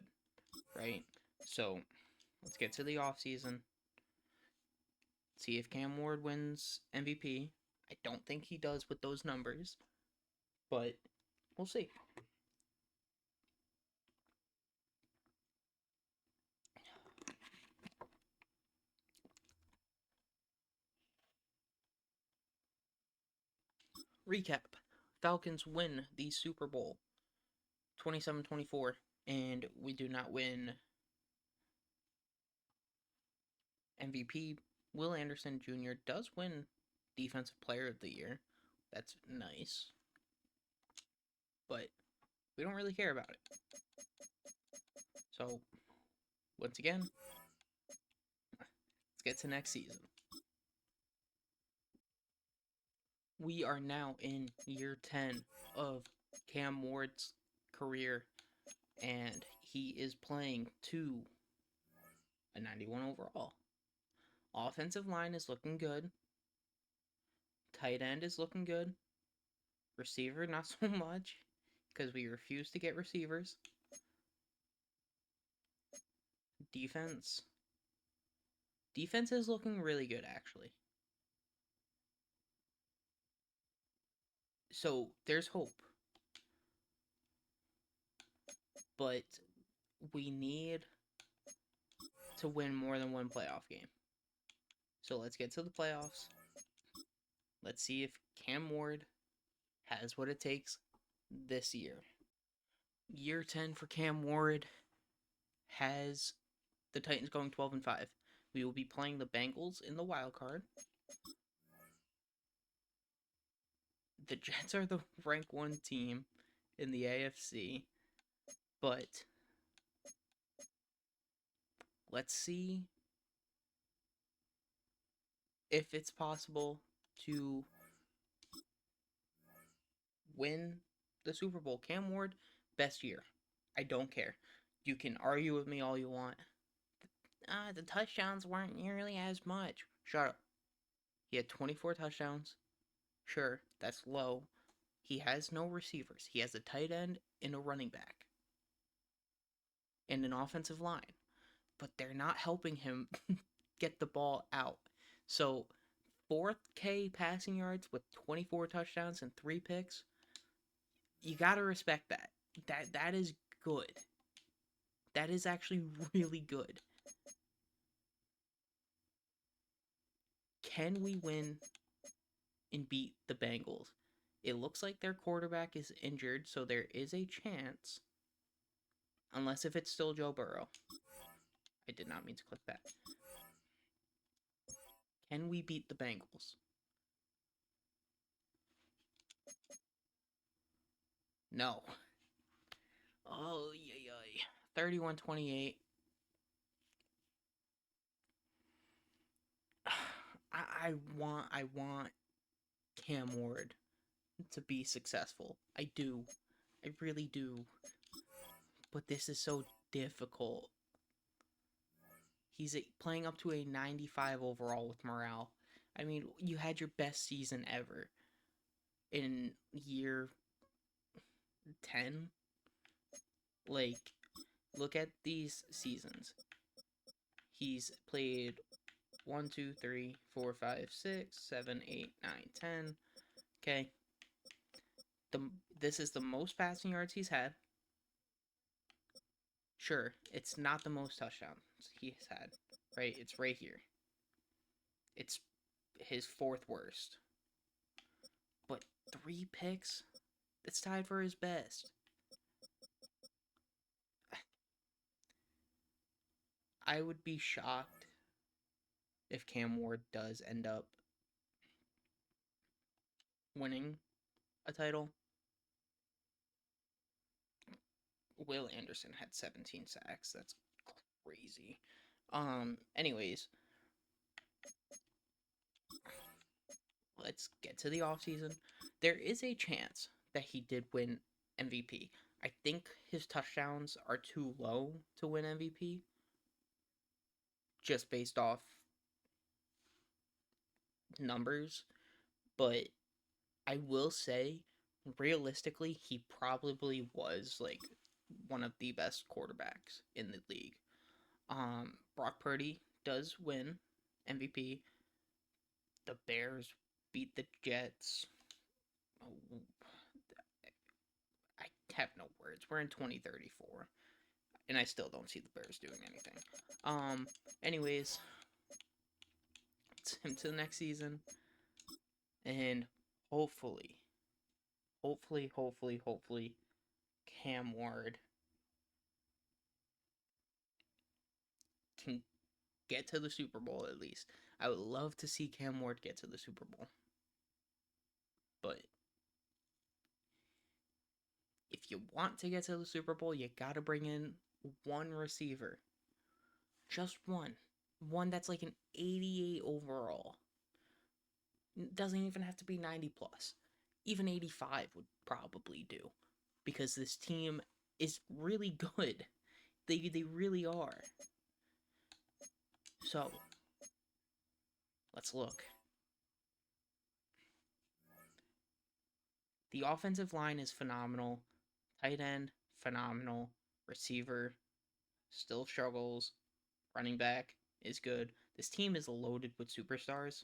right? So let's get to the offseason. See if Cam Ward wins MVP. I don't think he does with those numbers, but we'll see. Recap. Falcons win the Super Bowl 27-24, and we do not win MVP. Will Anderson Jr. does win Defensive Player of the Year. That's nice. But we don't really care about it. So, once again, let's get to next season. We are now in year 10 of Cam Ward's career, and he is playing to a 91 overall. Offensive line is looking good. Tight end is looking good. Receiver, not so much, because we refuse to get receivers. Defense. Defense is looking really good, actually. So, there's hope. But we need to win more than one playoff game. So, let's get to the playoffs. Let's see if Cam Ward has what it takes this year. Year 10 for Cam Ward has the Titans going 12-5. We will be playing the Bengals in the wild card. The Jets are the rank 1 team in the AFC, but let's see if it's possible to win the Super Bowl. Cam Ward, best year. I don't care. You can argue with me all you want. The touchdowns weren't nearly as much. Shut up. He had 24 touchdowns. Sure, that's low. He has no receivers. He has a tight end and a running back. And an offensive line. But they're not helping him get the ball out. So, 4K passing yards with 24 touchdowns and 3 picks. You gotta respect that. That is good. That is actually really good. Can we win and beat the Bengals? It looks like their quarterback is injured, so there is a chance. Unless if it's still Joe Burrow. I did not mean to click that. Can we beat the Bengals? No. Oh, yay, yay. 31-28. I want Cam Ward to be successful. I do. I really do. But this is so difficult. He's playing up to a 95 overall with morale. I mean, you had your best season ever in year 10. Like, look at these seasons. He's played 1, 2, 3, 4, 5, 6, 7, 8, 9, 10. Okay. This is the most passing yards he's had. Sure, it's not the most touchdowns he's had, right? It's right here. It's his fourth worst. But 3 picks? It's tied for his best. I would be shocked if Cam Ward does end up winning a title. Will Anderson had 17 sacks. That's crazy. Anyways, let's get to the offseason. There is a chance that he did win MVP. I think his touchdowns are too low to win MVP just based off numbers, but I will say realistically he probably was like one of the best quarterbacks in the league. Brock Purdy does win MVP. The Bears beat the Jets. Oh, I have no words. We're in 2034, and I still don't see the Bears doing anything. Anyways, it's him to the next season, and hopefully, hopefully, Cam Ward can get to the Super Bowl at least. I would love to see Cam Ward get to the Super Bowl, but if you want to get to the Super Bowl, you got to bring in one receiver. Just one. One that's like an 88 overall. It doesn't even have to be 90 plus. Even 85 would probably do. Because this team is really good. They really are. So, let's look. The offensive line is phenomenal. Tight end, phenomenal. Receiver, still struggles. Running back is good. This team is loaded with superstars.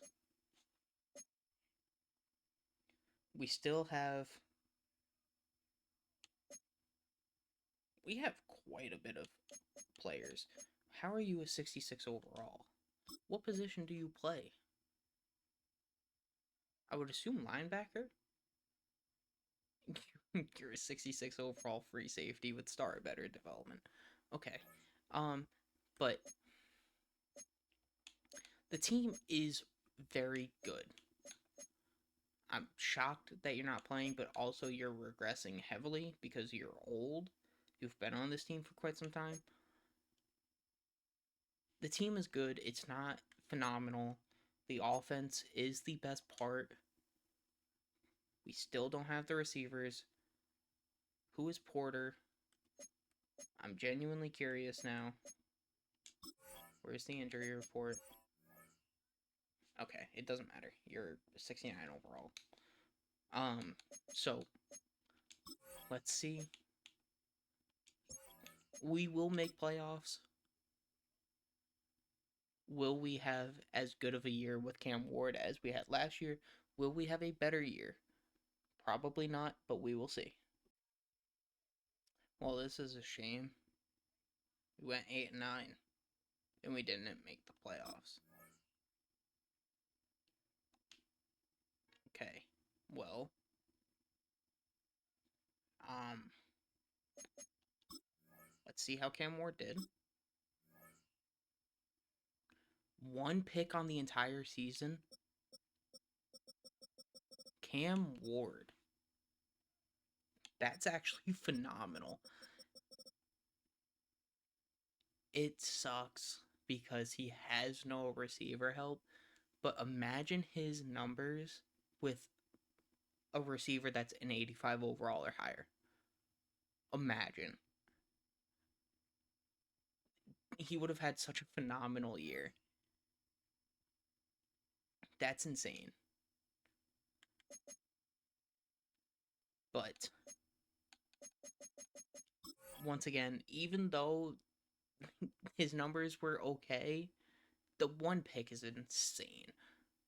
We still have we have quite a bit of players. How are you a 66 overall? What position do you play? I would assume linebacker. You're a 66 overall free safety with star better development. Okay. But the team is very good. I'm shocked that you're not playing, but also you're regressing heavily because you're old. You've been on this team for quite some time. The team is good. It's not phenomenal. The offense is the best part. We still don't have the receivers. Who is Porter? I'm genuinely curious now. Where's the injury report? Okay, it doesn't matter. You're 69 overall. So let's see. We will make playoffs. Will we have as good of a year with Cam Ward as we had last year? Will we have a better year? Probably not, but we will see. Well, this is a shame. We went 8-9 and we didn't make the playoffs. Okay. Well, um let's see how Cam Ward did. 1 pick on the entire season. Cam Ward. That's actually phenomenal. It sucks because he has no receiver help, but imagine his numbers with a receiver that's an 85 overall or higher. Imagine. He would have had such a phenomenal year. That's insane. But once again, even though his numbers were okay, the one pick is insane.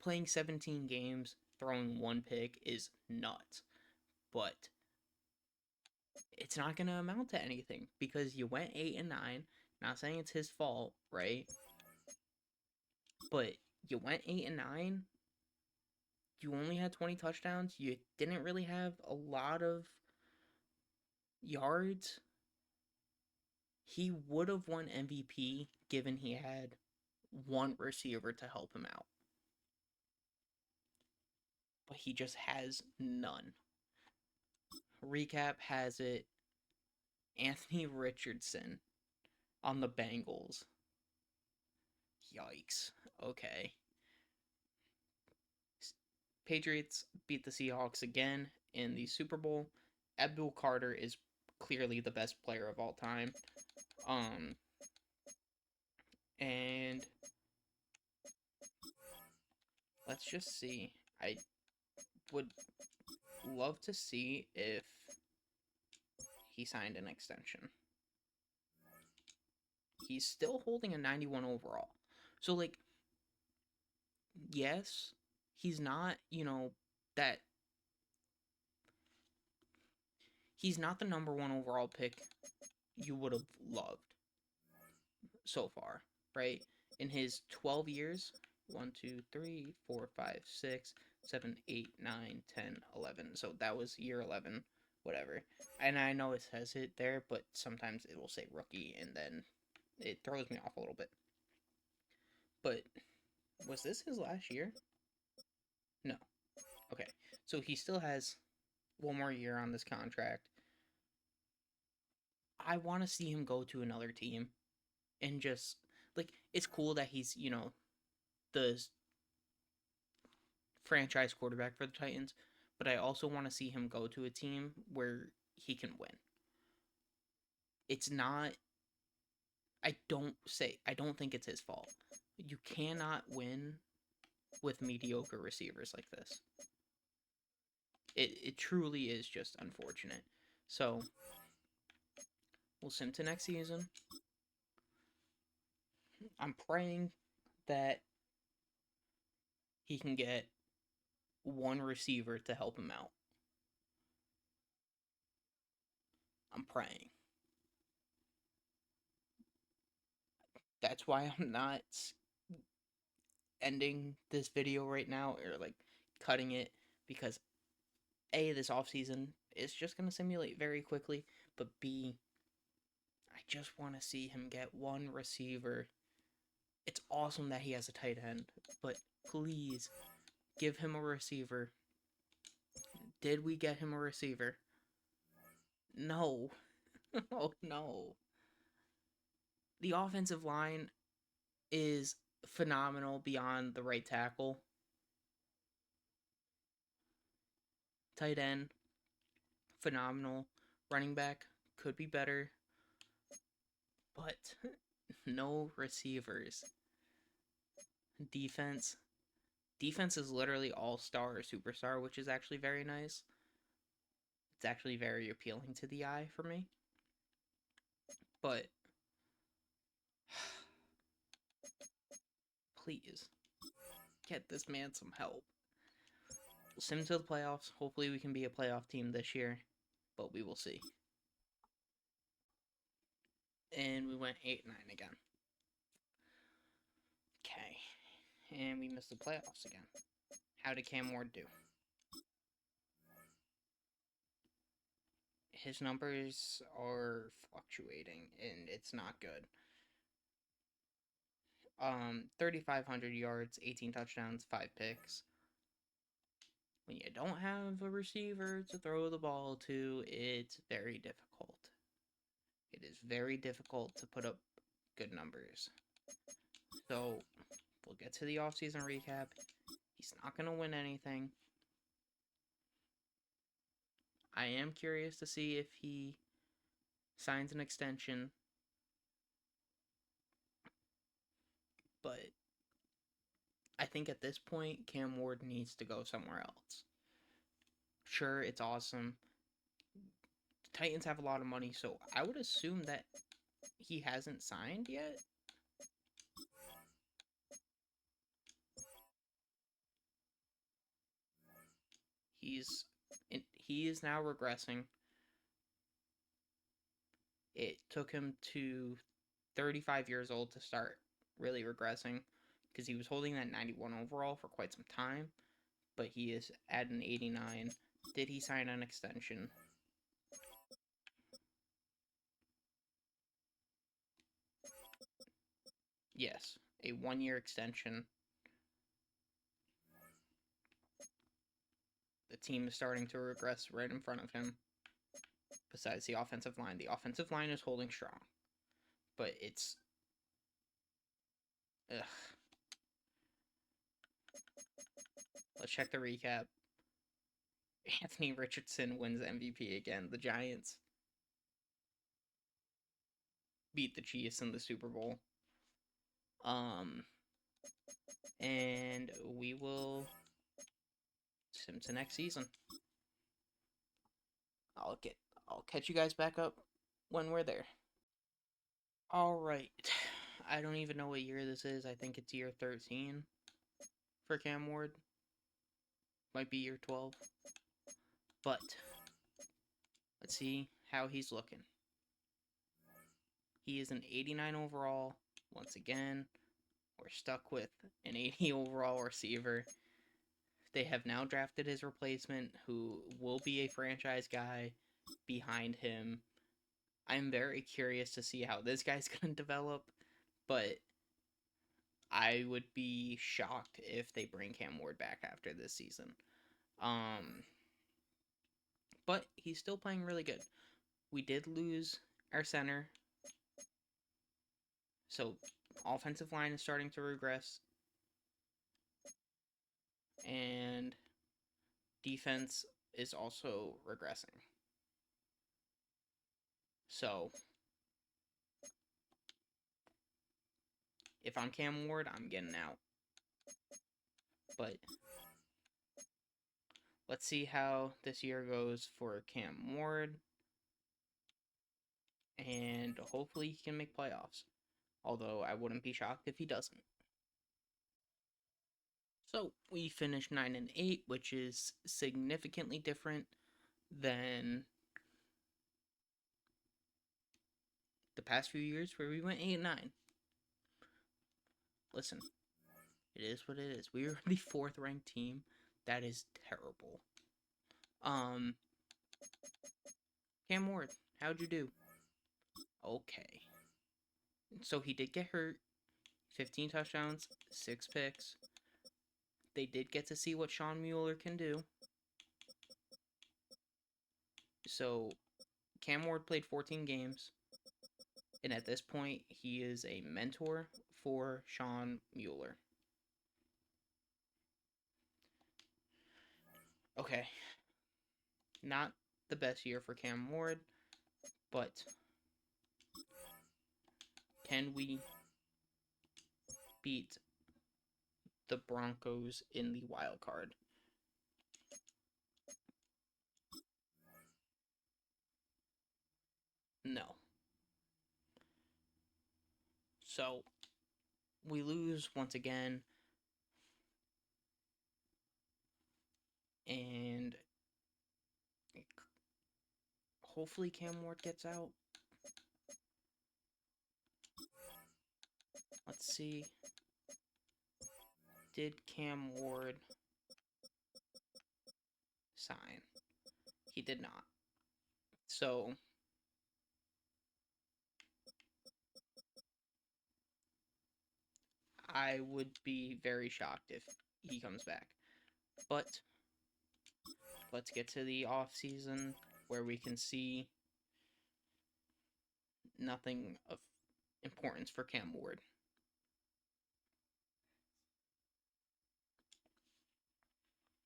Playing 17 games, throwing one pick is nuts. But it's not going to amount to anything because you went 8 and 9. Not saying it's his fault, right? But you went 8 and 9. You only had 20 touchdowns. You didn't really have a lot of yards. He would have won MVP given he had one receiver to help him out. But he just has none. Recap has it Anthony Richardson on the Bengals. Yikes. Okay. Patriots beat the Seahawks again in the Super Bowl. Abdul Carter is clearly the best player of all time. And let's just see. I would love to see if he signed an extension. He's still holding a 91 overall. So, like, yes, he's not, that. He's not the number one overall pick you would have loved so far, right? In his 12 years, 1, 2, 3, 4, 5, 6, 7, 8, 9, 10, 11. So that was year 11, whatever. And I know it says it there, but sometimes it will say rookie and then it throws me off a little bit. But was this his last year? No. Okay. So he still has one more year on this contract. I want to see him go to another team and just like it's cool that he's, the franchise quarterback for the Titans, but I also want to see him go to a team where he can win. It's not I don't think it's his fault. You cannot win with mediocre receivers like this. It truly is just unfortunate. So we'll sim to next season. I'm praying that he can get one receiver to help him out. I'm praying. That's why I'm not ending this video right now or like cutting it because A, this offseason is just going to simulate very quickly, but B, I just want to see him get one receiver. It's awesome that he has a tight end, but please give him a receiver. Did we get him a receiver? No. Oh no. The offensive line is phenomenal beyond the right tackle. Tight end, phenomenal. Running back, could be better. But no receivers. Defense. Defense is literally all-star or superstar, which is actually very nice. It's actually very appealing to the eye for me. But please get this man some help. We'll sim to the playoffs. Hopefully we can be a playoff team this year, but we will see. And we went 8-9 again. Okay. And we missed the playoffs again. How did Cam Ward do? His numbers are fluctuating, and it's not good. 3,500 yards, 18 touchdowns, 5 picks. When you don't have a receiver to throw the ball to, it's very difficult. It is very difficult to put up good numbers. So, we'll get to the offseason recap. He's not going to win anything. I am curious to see if he signs an extension, but I think at this point, Cam Ward needs to go somewhere else. Sure, it's awesome. The Titans have a lot of money, so I would assume that he hasn't signed yet. He's he is now regressing. It took him to 35 years old to start really regressing because he was holding that 91 overall for quite some time, but he is at an 89. Did he sign an extension? Yes, a 1 year extension. The team is starting to regress right in front of him. Besides the offensive line is holding strong, but it's ugh. Let's check the recap. Anthony Richardson wins MVP again. The Giants beat the Chiefs in the Super Bowl. And we will sim to next season. I'll catch you guys back up when we're there. All right. I don't even know what year this is. I think it's year 13 for Cam Ward. Might be year 12. But let's see how he's looking. He is an 89 overall. Once again, we're stuck with an 80 overall receiver. They have now drafted his replacement, who will be a franchise guy behind him. I'm very curious to see how this guy's going to develop, but I would be shocked if they bring Cam Ward back after this season. But he's still playing really good. We did lose our center, so offensive line is starting to regress, and defense is also regressing. So if I'm Cam Ward, I'm getting out. But let's see how this year goes for Cam Ward, and hopefully he can make playoffs. Although I wouldn't be shocked if he doesn't. So we finished 9-8, which is significantly different than the past few years where we went 8-9. Listen, it is what it is. We were the 4th ranked team. That is terrible. Cam Ward, how'd you do? Okay. So he did get hurt. 15 touchdowns, 6 picks. They did get to see what Sean Mueller can do. So Cam Ward played 14 games. And at this point, he is a mentor for Sean Mueller. Okay. Not the best year for Cam Ward, but can we beat the Broncos in the wild card? No. So we lose once again, and hopefully Cam Ward gets out. Let's see. Did Cam Ward sign? He did not. So I would be very shocked if he comes back. But let's get to the off season where we can see nothing of importance for Cam Ward.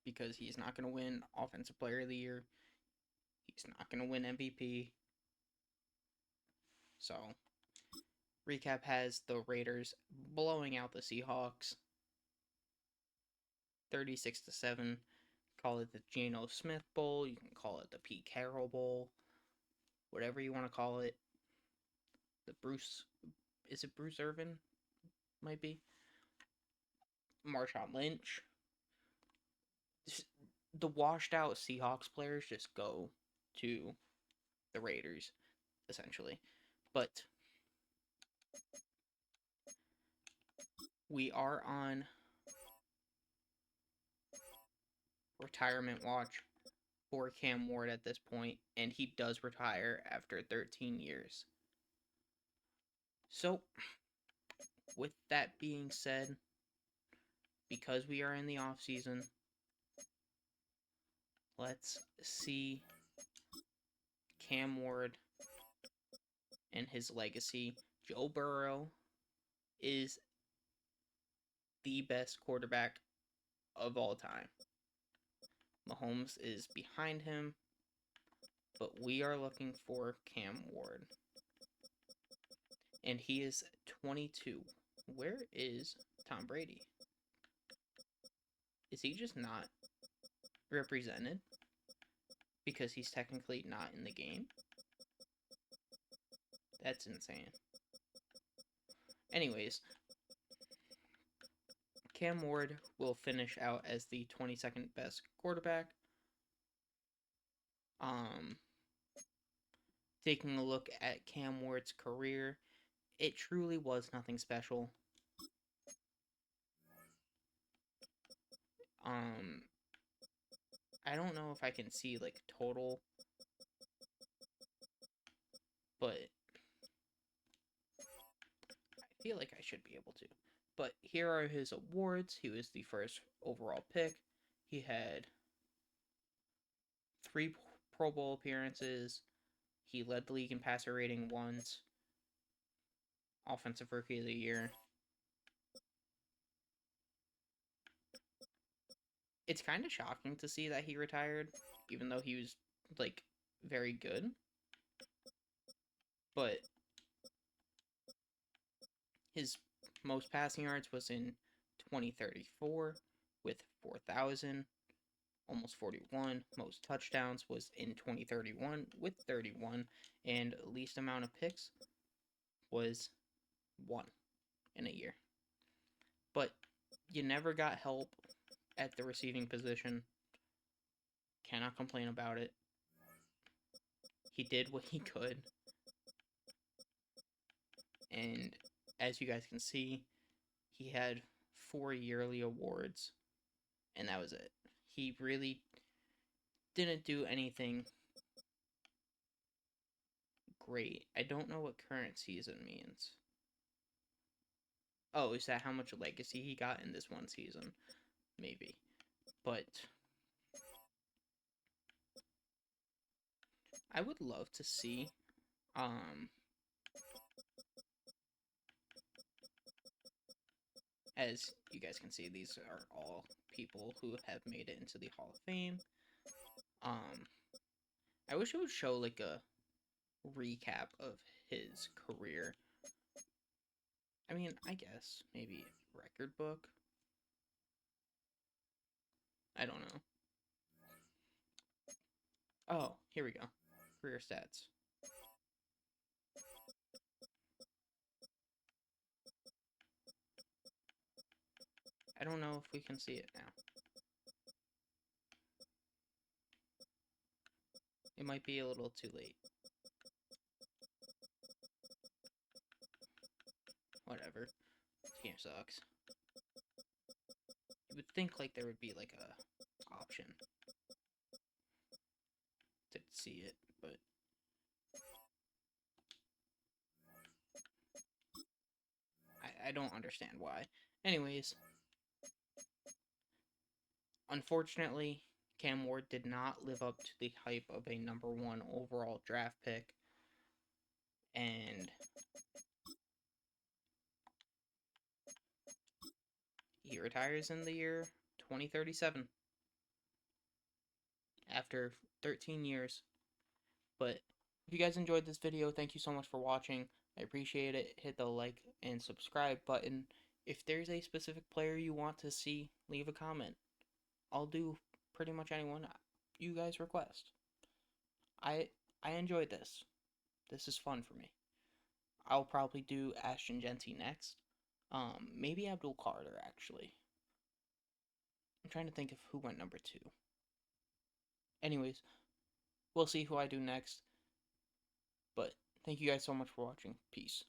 Because he's not going to win Offensive Player of the Year. He's not going to win MVP. So, recap has the Raiders blowing out the Seahawks 36-7. Call it the Geno Smith Bowl. You can call it the Pete Carroll Bowl. Whatever you want to call it. The Bruce. Is it Bruce Irvin? Might be. Marshawn Lynch. The washed out Seahawks players just go to the Raiders, essentially. But we are on retirement watch for Cam Ward at this point, and he does retire after 13 years. So, with that being said, because we are in the off season, let's see Cam Ward and his legacy. Joe Burrow is the best quarterback of all time. Mahomes is behind him, but we are looking for Cam Ward. And he is 22. Where is Tom Brady? Is he just not represented? Because he's technically not in the game? That's insane. Anyways, Cam Ward will finish out as the 22nd best quarterback. Taking a look at Cam Ward's career, it truly was nothing special. I don't know if I can see like total, but I feel like I should be able to. But here are his awards. He was the first overall pick. He had 3 Pro Bowl appearances. He led the league in passer rating once. Offensive Rookie of the Year. It's kind of shocking to see that he retired, even though he was, like, very good. But his most passing yards was in 2034 with 4,000, almost 41. Most touchdowns was in 2031 with 31, and least amount of picks was 1 in a year. But you never got help at the receiving position. Cannot complain about it. He did what he could. And as you guys can see, he had 4 yearly awards, and that was it. He really didn't do anything great. I don't know what current season means. Oh, is that how much legacy he got in this one season? Maybe. But I would love to see as you guys can see, these are all people who have made it into the Hall of Fame. I wish it would show like a recap of his career. I mean, I guess maybe record book. I don't know. Oh, here we go. Career stats. I don't know if we can see it now. It might be a little too late. Whatever. This game sucks. You would think like there would be like a option to see it, but I don't understand why. Anyways, unfortunately, Cam Ward did not live up to the hype of a number 1 overall draft pick, and he retires in the year 2037 after 13 years. But if you guys enjoyed this video, thank you so much for watching. I appreciate it. Hit the like and subscribe button. If there's a specific player you want to see, leave a comment. I'll do pretty much anyone you guys request. I I enjoyed this. This is fun for me. I'll probably do Ashton Genty next. Maybe Abdul Carter actually. I'm trying to think of who went number 2. Anyways, we'll see who I do next. But thank you guys so much for watching. Peace.